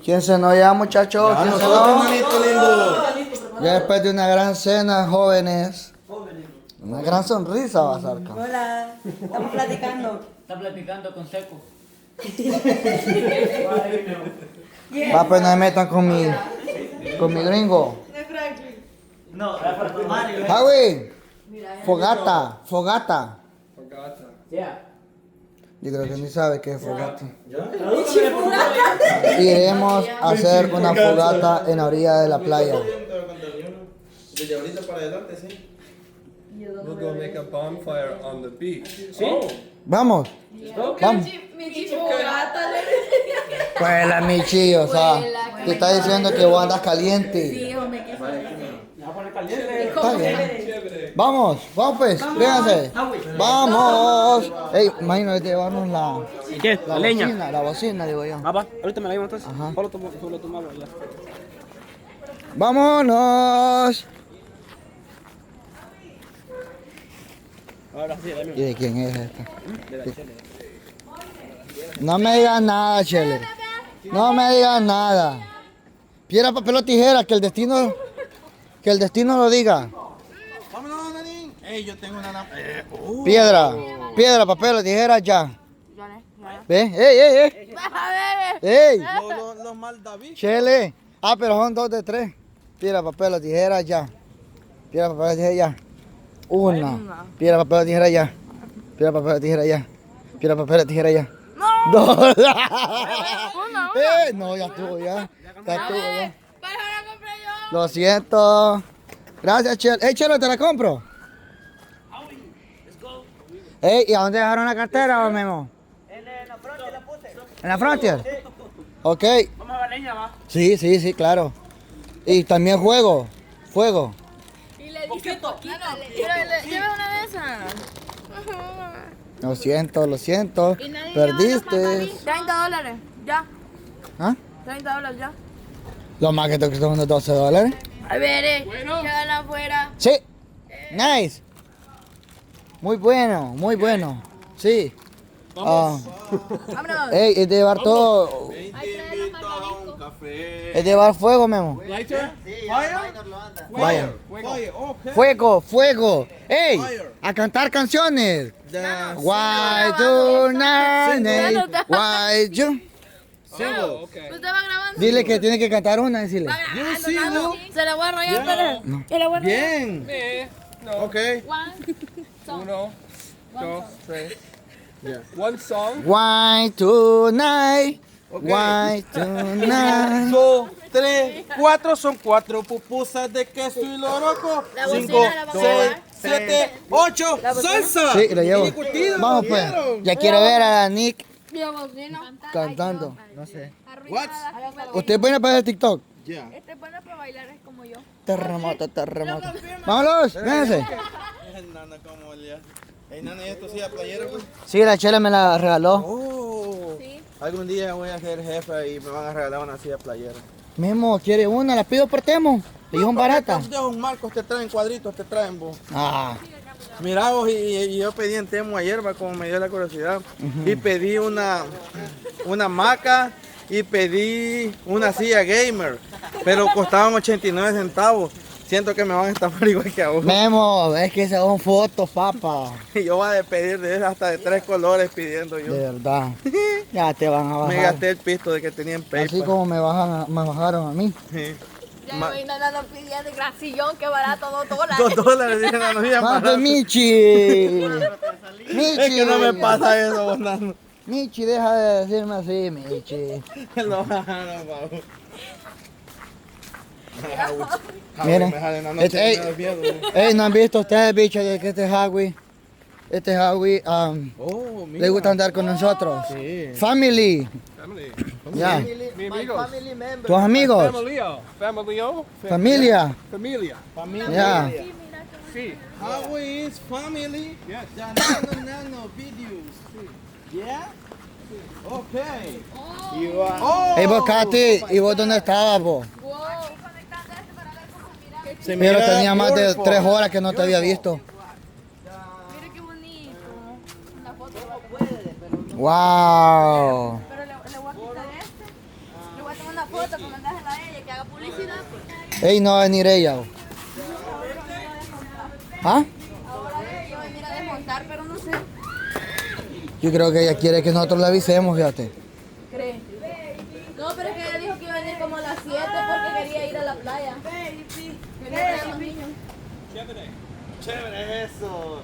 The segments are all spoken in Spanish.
¿Quién cenó ya, muchachos? A ¿Quién nosotros, cenó? manito lindo. Ya después de una gran cena, jóvenes. Una gran sonrisa va a sacar. Hola, estamos platicando. Está platicando con Seco. Va, pues no me metan con mi gringo. No, Mario. Javi, fogata. Ya. Yo creo que ni sabe qué es fogata. Tradúceme, por favor. Iremos a hacer una fogata en la orilla de la playa. Desde ahorita para adelante, sí. We'll go make a bonfire on the beach. Vamos. Vamos. Michi fogata. Pues la Michi, o sea, te está diciendo que vos andas caliente. Sí, hombre, que Está bien. Vamos pues, véanse. Vamos. Ey, imagínate llevarnos ¿Qué? la bocina, digo yo. Ah, va. Ahorita me la llevo entonces. Ajá. Solo tomamos ya. Vámonos. Ahora sí, dame. ¿Y de quién es esta? De la chela. No me digas nada, Chele. No me digas nada. Piedra, papel o tijera, que el destino lo diga. Vámonos, Nanín. Ey, yo tengo una Piedra, papel o tijera, ya. ¿Ve? ¡Ey! ¡Ey! Los mal David. Chele. Ah, pero son 2 de 3. Piedra, papel o tijera, ya. Piedra, papel o tijera, ya. Una. Piedra, papel o tijera, ya. Piedra, papel o tijera, ya. Piedra, papel o tijera, ya. ¡2! No, ya estuvo, ya. Ya estuvo, ya. Lo siento. Gracias, Chelo. Ey, Chelo, ¿te la compro? Ey, ¿y a dónde dejaron la cartera, Memo? En la frontier la puse. ¿En la Frontier? Sí. Ok. Vamos a la leña, va. Sí, claro. Y también fuego. Y le dice poquito. Lleva una de esas. Lo siento. Y nadie Perdiste. $30, ya. ¿Ah? $30 ya. Lo más que te costó unos $12. A ver, llegan afuera. Sí. Nice. Muy bueno. Sí. Vámonos. Ey, es de llevar todo. Ahí trae los marcadiscos. Café. Es de llevar fuego, Memo. Lighter? Vaya. Oye, ok. Fuego. Ey, a cantar canciones. Why tonight? Why you? Oh, okay. ¿Usted va grabando? Dile que tiene que cantar una, decirle. Va grabando. Se la voy a rayar, pero. Se la voy a rayar. Bien. No. Ok. Uno, dos, tres. One song. Why tonight? Why tonight? 2, 3, 4 son 4 pupusas de queso y loroco. La 5, bocina la vamos a 6, llevar. 7, 8. ¡Salsa! Sí, lo llevo. Y curtido, Vamos ¿lo pues. vieron? Ya quiero ver a Nick Y la bocina. cantando. No sé. What? ¿Usted es buena para el TikTok? Ya. Este es bueno para bailar, es como yo. Terremoto. Vámonos, vénganse. Nana, ¿cómo le hace? Ey, Nana, ¿y esto sí a playera, pues? Sí, la chela me la regaló. Oh. Sí. Algún día voy a ser jefe y me van a regalar una silla playera. Memo, ¿quiere una? La pido por Temo. Le son baratas. Los marcos te traen cuadritos, te traen vos. Ah, Mira vos, y yo pedí en Temo ayer, va, como me dio la curiosidad. Y pedí una hamaca y pedí una silla gamer. Pero costaban 89 centavos. Siento que me van a estafar igual que a vos. Memo, es que esas son fotos, papá. Y yo voy a pedir de esas hasta de 3 colores pidiendo yo. De verdad. Ya te van a bajar. Me gasté el pisto de que tenía en PayPal. Así como me bajaron a mí. Sí. Ya me nada nos pidiendo gracillón, que barato, $2. $2, dije, no, no, ya ¡Más de para. Michi! Es que no me pasa eso, vos, Nano. Michi, deja de decirme así, Michi. Lo bajaron, pavo. Miren, Me jalen la este, noche, ey. me da miedo. Ey, ¿no han visto ustedes, bicho, de que este Jawi, Oh, mira. le gusta andar con nosotros? Sí. Family. Family. Ya. Mi amigos. ¿Tus amigos? Familio. Familia. Familia. Familia. Ya. Sí. How is family? Yes. The nano videos. Yeah? Okay. Oh. Ey, vos, Katy, ¿y vos dónde estabas, vos? Wow. Se Pero mira tenía más de beautiful. 3 horas que no te había visto. Mire qué bonito. La foto. Wow. Pero le voy a quitar este. Le voy a tomar una foto, comentársela a ella, que haga publicidad, pues. Ey, no va a venir ella. ¿O? ¿Ah? Ahora ella va a venir a desmontar, pero no sé. Yo creo que ella quiere que nosotros la avisemos, fíjate. ¿Cree? No, pero es que ella dijo que iba a venir como a las 7 porque quería ir a la playa. Quería traer a los niños. Chévere eso.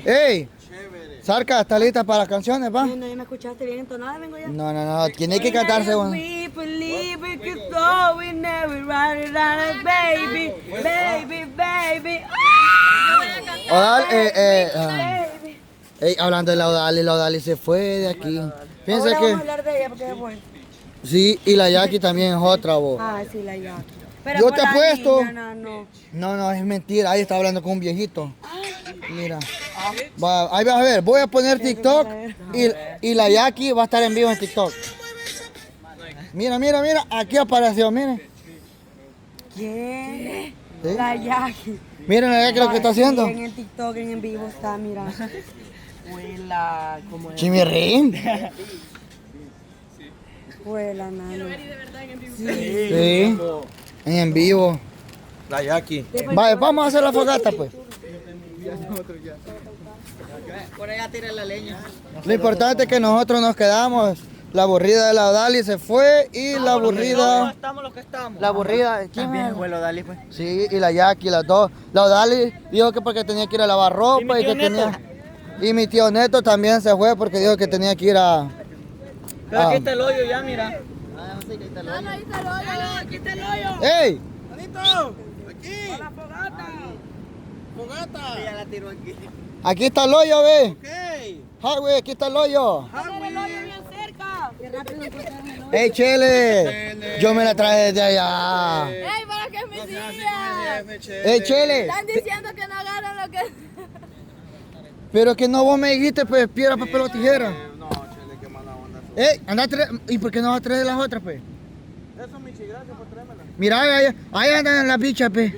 ¡Ey! Chévere. Sarca, ¿está lista para las canciones, pa? No, ya me escuchaste bien entonada, vengo ya. No, no, no, tiene que cantarse bueno. We believe we could go, we never run it out, baby, baby, baby. Odal, ey, hablando de la Odali se fue de aquí. Fíjense Ahora vamos a que, hablar de ella porque ella fue. sí, y la Jackie también es otra, vos. Ah, sí, la ya. Pero Yo por te la apuesto. niña, no. No, no, es mentira, ahí está hablando con un viejito. Mira, ahí vas a ver, voy a poner TikTok y la Jackie va a estar en vivo en TikTok. Mira, mira, mira, aquí apareció, miren. ¿Quién? ¿Sí? La Jackie. Miren la Jackie lo que está haciendo. En el TikTok, en vivo está, mira. Huela, como es. Chimirrín. Huela, nano. Sí, en vivo. La Jackie. Vale, vamos a hacer la fogata, pues. Por allá tira la leña. Lo importante es que nosotros nos quedamos. La aburrida de la Odali se fue y la aburrida... Estamos los que estamos. La aburrida... ¿Quién También es? el vuelo, dale, pues. Sí, y la Jackie, las dos. La Odali dijo que porque tenía que ir a lavar ropa y que tenía... Y mi tío Neto también se fue porque dijo que tenía que ir a... Pero aquí está el hoyo ya, mira. No, no, ahí está el hoyo. Aquí está el hoyo. ¡Ey! Manito, aquí. La fogata. Fogata. Ella la tiró aquí. Aquí está el hoyo, ve. Ok. Highway, aquí está el hoyo. Bien cerca. Qué rápido encontraron el hoyo. ¡Ey, Chele! Yo me la traje desde allá. ¡Ey, para que es mi silla! ¡Ey, Chele! Están diciendo que no agarran lo que... Pero que no vos me dijiste, pues, piedra, papel o tijera. No, Chele, qué mala onda. ¡Ey! Anda a traer... ¿Y por qué no vas a traer las otras, pues? Eso, Michi, gracias por traérmela. Mira, ahí andan las bichas, pues.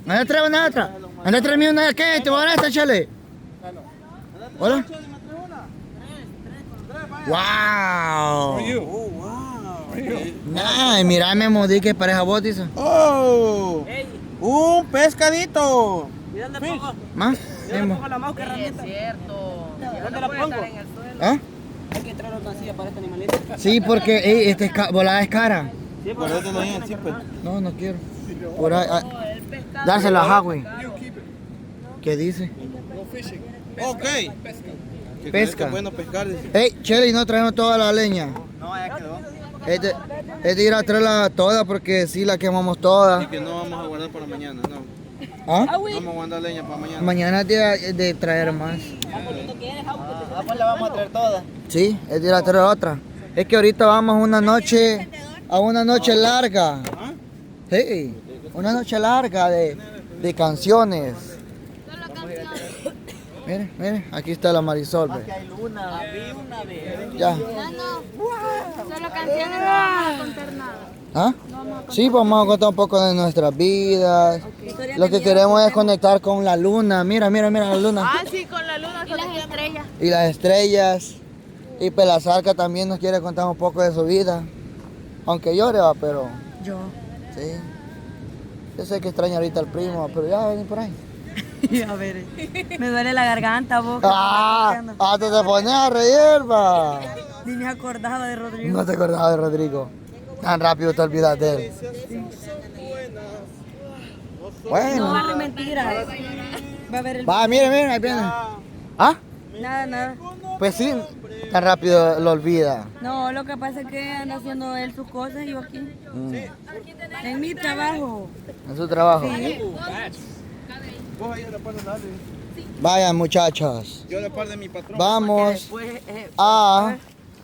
Anda a traer una otra. Anda a traerme una, ¿qué? ¿Te voy a dar esta, Chele? ¿Hola? Chele, me trae una. ¡Wow! Oh, wow. Nah, mira, me modí que pareja vos, dice. Oh, un pescadito. ¿Y dónde pongo? ¿Más? ¿Dónde pongo la mouse? ¿Qué herramienta? ¿Dónde la pongo? ¿Ah? Hay que traer otra silla para este animalito. Sí, porque ey, volada es cara. Por eso no hay así, pues. No, no quiero. Por ahí, dárselo a Huawei. ¿Qué dice? Ok. Que Pesca. es bueno pescar, dice. Ey, Chele, no traemos toda la leña. No, ya quedó. Es de ir a traerla toda porque si la quemamos toda. Y que no vamos a guardar para mañana, no. ¿Ah? Vamos a guardar leña para mañana. Mañana es de traer más. Pues la vamos a traer toda. Sí, es de ir a traer otra. Es que ahorita vamos a una noche larga. Sí, una noche larga de canciones. Mire, mire, aquí está la Marisol. Ve. Hay luna, vi una vez. Ya. Solo canciones, no vamos a contar nada. ¿Ah? Sí, vamos a contar un poco de nuestras vidas. Lo que queremos es conectar con la luna. Mira, mira, mira la luna. Ah, sí, con la luna. Y las estrellas. Y las estrellas. Y Pelazarca también nos quiere contar un poco de su vida. Aunque llore, va, pero Yo. sí. Yo sé que extraña ahorita al primo, pero ya vení por ahí. A ver, me duele la garganta, vos. Hasta te pones a reír, va. Ni me acordaba de Rodrigo. No te acordabas de Rodrigo. Tan rápido te olvidas de él. No, Bueno. es mentira. Va a ver el... Va, mire, mire, ahí viene. ¿Ah? Nada, nada. Pues sí, tan rápido lo olvida. No, lo que pasa es que anda haciendo él sus cosas y yo aquí. En mi trabajo. En su trabajo. Vos ahí a la par de darle. Vayan, muchachos. Yo a la par de mi patrón. Vamos Después, a...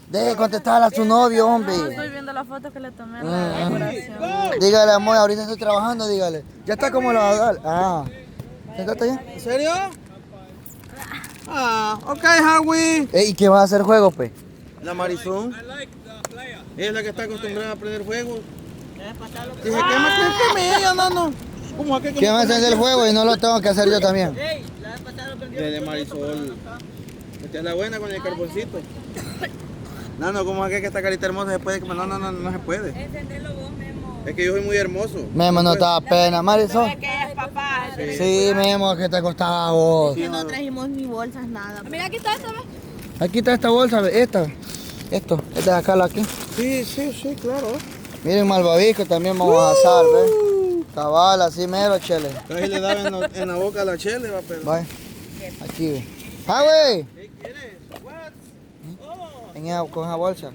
Deje contestar a su novio, hombre. Estoy viendo las fotos que le tomé en la decoración. Dígale, amor, ahorita estoy trabajando, dígale. Ya está como lo va a dar. Ah. ¿Sentate ya? ¿En serio? Ah, ok, Howie. ¿Y qué va a hacer juego, pues? La Marisol. Es la que está acostumbrada a prender fuego. Dije, ¿qué más crees que me ella, nano? ¿Cómo es que ¿Quién va a hacer el juego y no lo tengo que hacer yo también? de Marisol. Esta es la buena con el carboncito. No, ¿cómo es que esta carita hermosa se puede? No se puede. Encendelo vos, Memo. Es que yo soy muy hermoso. Memo, no te da pena, Marisol. Es que ella es papá. Sí, Memo, que te costaba a vos. Que no trajimos ni bolsas, nada. Mira, aquí está esta vez. Aquí está esta bolsa, ve, esta. Esto, esta de acá, la aquí. Sí, claro. Miren, malvavisco también vamos a asar, ¿ves? Cabal, así mero, chele. Entonces le daba en la boca a la chele, va, pero. Vaya, aquí, ve. ¡Ah, güey! ¿Qué quieres? What? Con esa bolsa.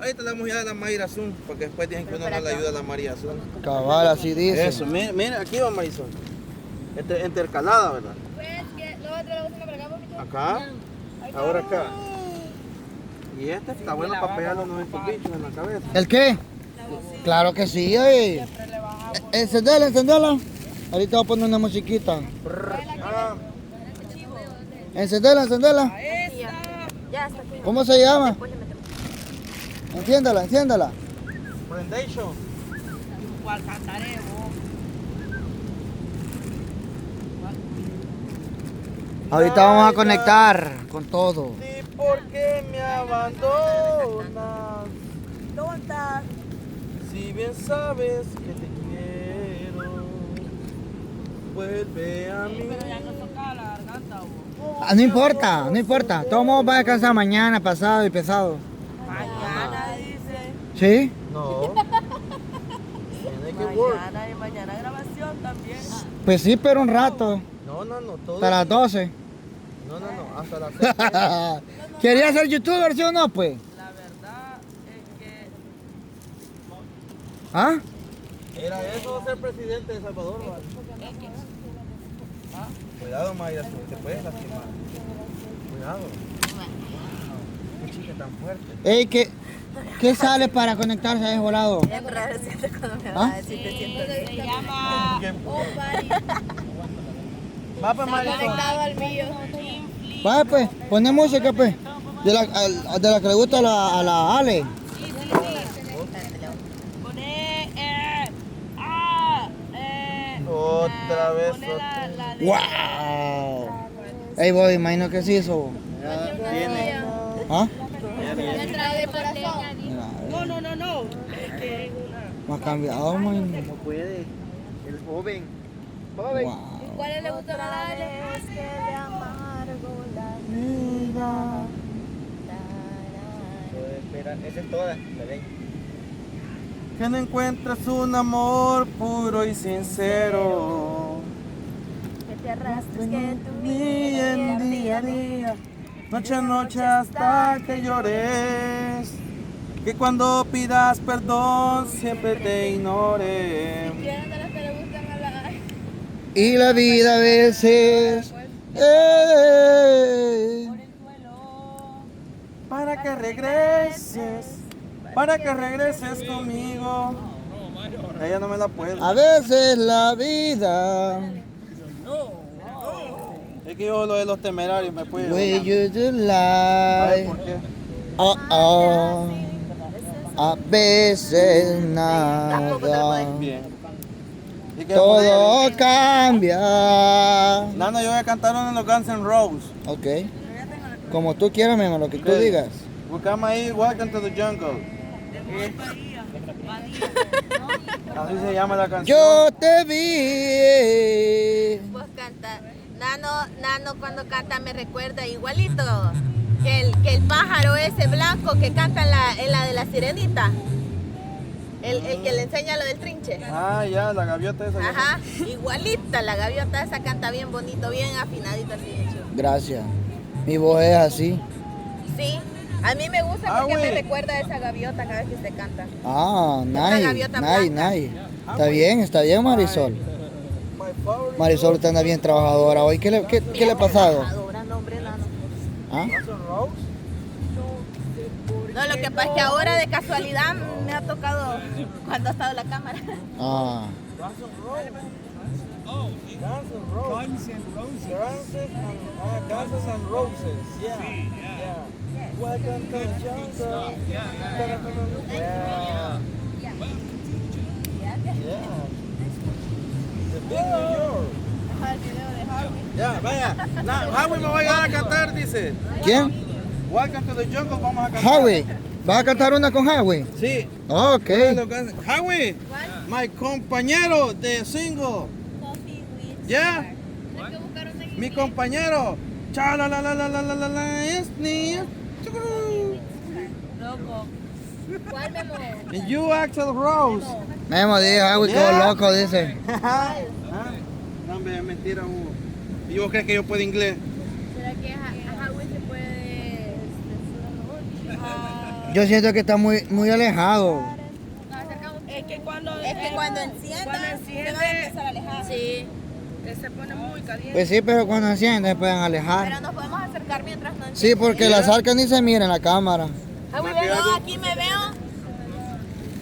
Ahí te damos ya a la Mayra Azul, porque después dicen que uno no le ayuda a la María Azul. Cabal, así dice. Eso, mira, aquí va Marisol. Intercalada, ¿verdad? Pues que lo otro lo usan para acá, poquito. Acá, ahora acá. Y este está bueno para pegarle unos de estos bichos en la cabeza. ¿El qué? Claro que sí, oye. Encendela. Ahorita voy a poner una musiquita. Ah, Encendela. Ya está aquí. ¿Cómo se llama? Enciéndala. Prendation. ¿Cuál cantaremos? Ahorita vamos a conectar con todo. ¿Y por qué me abandonas? Tonta. Si bien sabes que te quiero, vuelve a mí. Pero ya no toca la garganta, vos. No importa. Todo modo va a descansar mañana, pasado y pesado. Mañana dice. ¿Sí? No. Tiene que work. Mañana y mañana grabación también. Pues sí, pero un rato. No, todo. Hasta las 12. No, hasta las 6. ¿Quería ser youtuber, sí o no, pues? La verdad es que ¿Ah? Era eso ser presidente de Salvador, ¿vale? Cuidado, Mayra, te puedes lastimar. Cuidado. Qué chica tan fuerte. Ey, ¿qué sale para conectarse a ese volado? Bien raro siento cuando me ¿Ah? va a decir te siento bien. se llama Va, pues, Mayra. Conectado al mío. Vaya, pues, pone música, pues. De la que le gusta a la Ale. Poné Otra vez. poné la de ¡Wow! Ey, vos, imagino que sí eso. Tiene. ¿Ah? Entrada de corazón. Mira, no. Es que es una. me ha cambiado, man. No puede. El joven. Wow. ¿Cuál le gusta más a Ale? Espera, esa es toda. Que no encuentras un amor puro y sincero. Que te arrastres, que tu Día en día a día, noche a noche hasta que llores. Que cuando pidas perdón siempre te ignore. ¿Quieren de las que le gustan a la Ale? Y la vida a veces. Para que regreses conmigo. Ella no me la puede. A veces la vida. Es que yo lo de los temerarios me puede. Will you do ¿Sabes lie? por qué? Oh. A veces nada. Bien. ¿Y qué Todo cambia. Nano, yo voy a cantar uno de los Guns N' Roses. Ok. Como tú quieras, Memo, lo que tú Ok. digas. Buscamos ahí Welcome to the Jungle. Así se llama la canción. Yo te vi. Vos canta. Nano cuando canta me recuerda igualito que el pájaro ese blanco que canta en la de la sirenita. El que le enseña lo del trinche. Ah, ya, la gaviota esa. Ajá, igualita la gaviota esa canta bien bonito, bien afinadito así de hecho. Gracias. Mi voz es así. Sí, a mí me gusta Ah, porque me güey. recuerda a esa gaviota cada vez que usted canta. Ah, Una nice. gaviota Nice, blanca. nice. Está bien, Marisol. My favorite Marisol está anda bien trabajadora hoy. ¿Qué le ha pasado? Trabajadora, no, hombre, nano. ¿Ah? Guns N' Roses. No, lo que pasa es que ahora de casualidad me ha tocado cuando ha estado la cámara. Ah. Guns N' Roses. Guns N' Roses. Guns N' Roses. Yeah. Welcome to the jungle. Yeah. The big New York. Ya, vaya. Harvey me va a llegar a cantar, dice. ¿Quién? Welcome to the jungle, vamos a cantar. Howie, ¿vas a cantar una con Howie? Sí. Ok. Howie, my compañero de single. Yeah. Mi compañero. Cha la la la la la la la la es ni. Loco. ¿Cuál Memo? And you Axel Rose. Memo, dice Howie, Yeah. qué loco, dice. No, hombre, es mentira, Hugo. ¿Y vos crees que yo puedo inglés? ¿Será que a Howie se puede? Yo siento que está muy alejado. Es que cuando encienda, cuando se enciende, va a empezar a alejar. Sí. se pone muy caliente. Pues sí, pero cuando enciende se pueden Pero alejar. nos podemos acercar mientras no Sí, porque las arcas ni se miran en la cámara. No, aquí me veo.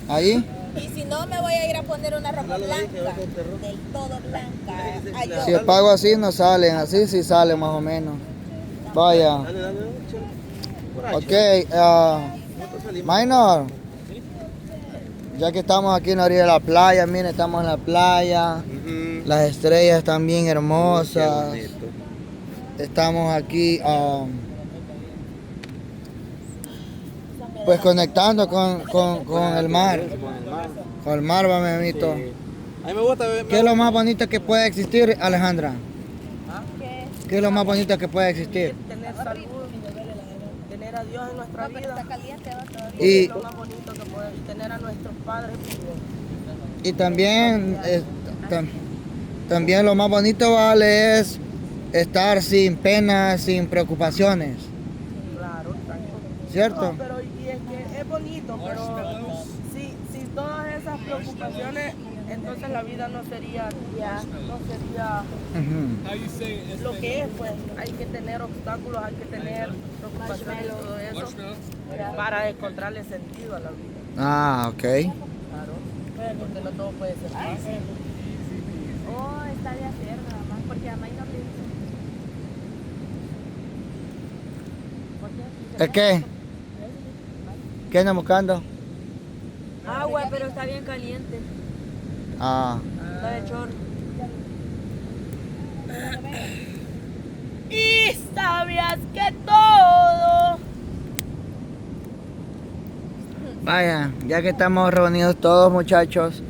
Ahí. Y si no, me voy a ir a poner una ropa blanca. Del todo blanca. Ay, yo. Si el pago así no salen, así sí sale más o menos. Vaya. Ok, Minor. Ya que estamos aquí en la orilla de la playa, miren, estamos en la playa. Las estrellas están bien hermosas. Estamos aquí pues conectando con el mar. Con el mar, va, memito. A mí me gusta ver. ¿Qué es lo más bonito que puede existir, Alejandra? ¿Qué es lo más bonito que puede existir? Tener salud, tener a Dios en nuestra vida. Y, Es lo más bonito que puede. Y tener a nuestros padres vivos. y también, también lo más bonito, vale, es estar sin penas, sin preocupaciones. Claro, exacto. ¿Cierto? No, pero y es que es bonito, pero si todas esas preocupaciones, entonces la vida no sería Ujú. lo que es, pues hay que tener obstáculos, hay que tener preocupaciones y todo eso para encontrarle sentido a la vida. Ah, ok. Claro, porque no todo puede ser fácil. Oh, está de hacer nada más, porque a Minor le ¿El qué? ¿Qué andan buscando? Agua, pero está bien caliente. Ah. Está de chorro. Y sabías que todo. Vaya, ya que estamos reunidos todos, muchachos,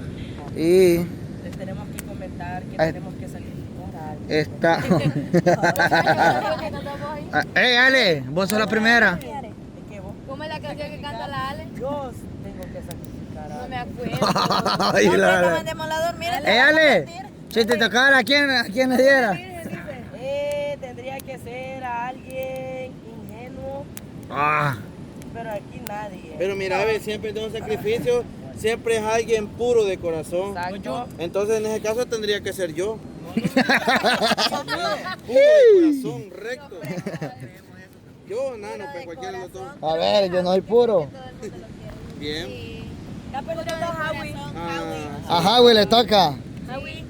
y Les tenemos que comentar que Ay. tenemos que sacrificar algo. está... ¡Ey, Ale! ¿Vos sos la primera? ¿De qué vos? ¿Cómo es la canción que canta la Ale? Yo tengo que sacrificar No algo. me acuerdo. Ay, No, la- pero mandemos la dormir. ¡Ey, Ale! Si te tocara, ¿a quién le diera? Tendría que ser a alguien ingenuo, Ah. pero aquí nadie. Pero mira, ve, siempre de un sacrificio, siempre es alguien puro de corazón. Exacto. Entonces en ese caso tendría que ser yo. Puro de corazón, recto. Yo, nano, pues cualquiera de los dos. A ver, yo no soy puro. Bien. La pregunta de Howie. Ah, A Howie le toca. Howie.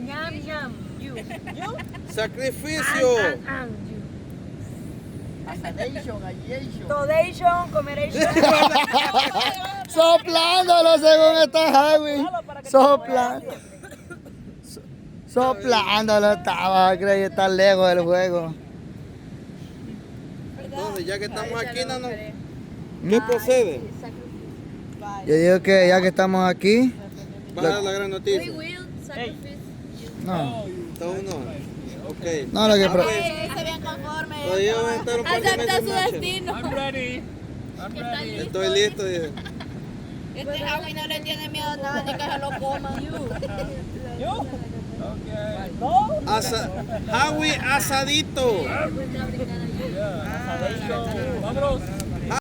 Ñam, ñam. You. sacrificio. Donation, comeration. Soplándolo según está Howie. Soplándolo estaba, creo que está lejos del juego. Entonces, ya que estamos aquí, nano, ¿qué procede? Yo digo que ya que estamos aquí, Va a dar la gran noticia. no, Está uno. Ok. no lo que pro- Está bien conforme. Todavía van a estar un par de Acepta meses su más. destino. Estoy listo, dije. Este Howie no le tiene miedo a nada, ni que se lo coma. Howie asadito. Vámonos.